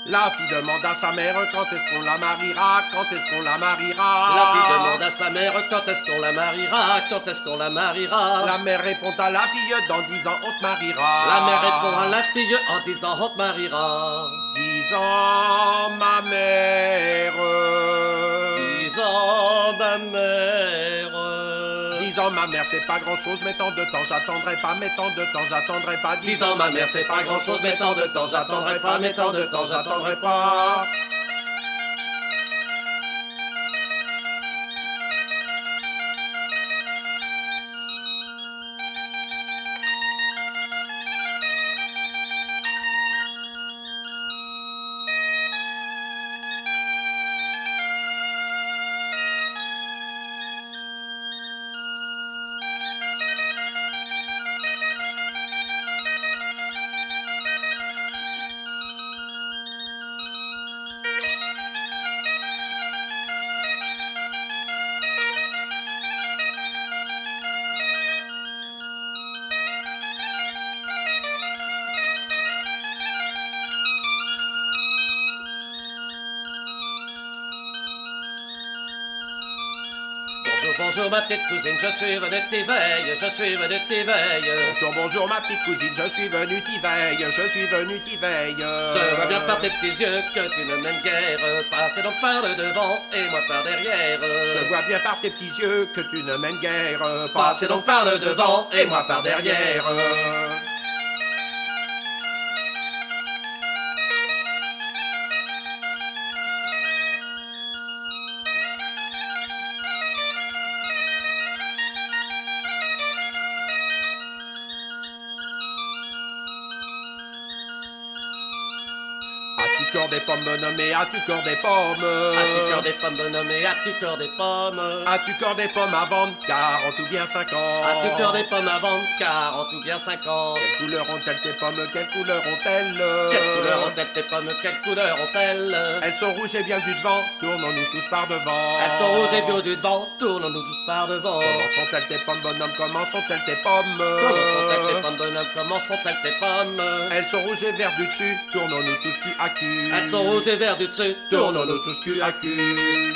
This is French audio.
La fille demande à sa mère quand est-ce qu'on la mariera, quand est-ce qu'on la mariera. La fille demande à sa mère quand est-ce qu'on la mariera, quand est-ce qu'on la mariera. La mère répond à la fille dans 10 ans on te mariera. La mère répond à la fille en disant on te mariera. 10 ans ma mère. 10 ans ma mère. 10 ans ma mère c'est pas grand chose, mais tant de temps j'attendrai pas, mais tant de temps j'attendrai pas. 10 ans ma mère c'est pas grand chose, mais tant de temps j'attendrai pas, mais tant de temps j'attendrai pas. Bonjour ma petite cousine, je suis venu t'éveiller, je suis venu t'éveiller. Bonjour, bonjour ma petite cousine, je suis venu t'éveiller, je suis venu t'éveiller. Je vois bien par tes petits yeux que tu ne m'aimes guère. Passez donc par le devant et moi par derrière. Je vois bien par tes petits yeux que tu ne m'aimes guère. Passez donc par le devant et moi par derrière. As-tu cœur des pommes nommées, as-tu cœur des pommes? As-tu cœur des pommes nommées, as-tu cœur des pommes? As-tu cœur des pommes à vendre, 40 ou bien 50? As-tu cœur des pommes à vendre, 40 ou bien 50? Quelle couleur ont-elles tes pommes, quelle couleur ont-elles? Quelle couleur ont-elles tes pommes, quelle couleur ont-elles? Elles sont rouges et bien du devant, tournons-nous tous par devant. Elles sont rouges et bio du devant, tournons-nous tous par devant. Comment sont-elles tes pommes, bonhomme, comment sont-elles tes pommes? Comment sont-elles tes pommes, bonhomme, comment sont-elles tes pommes? Elles sont rouges et verts du dessus, tournons-nous tous cul à cul. Elles sont rouges et verts du dessus, Tournons-nous tous cul à cul.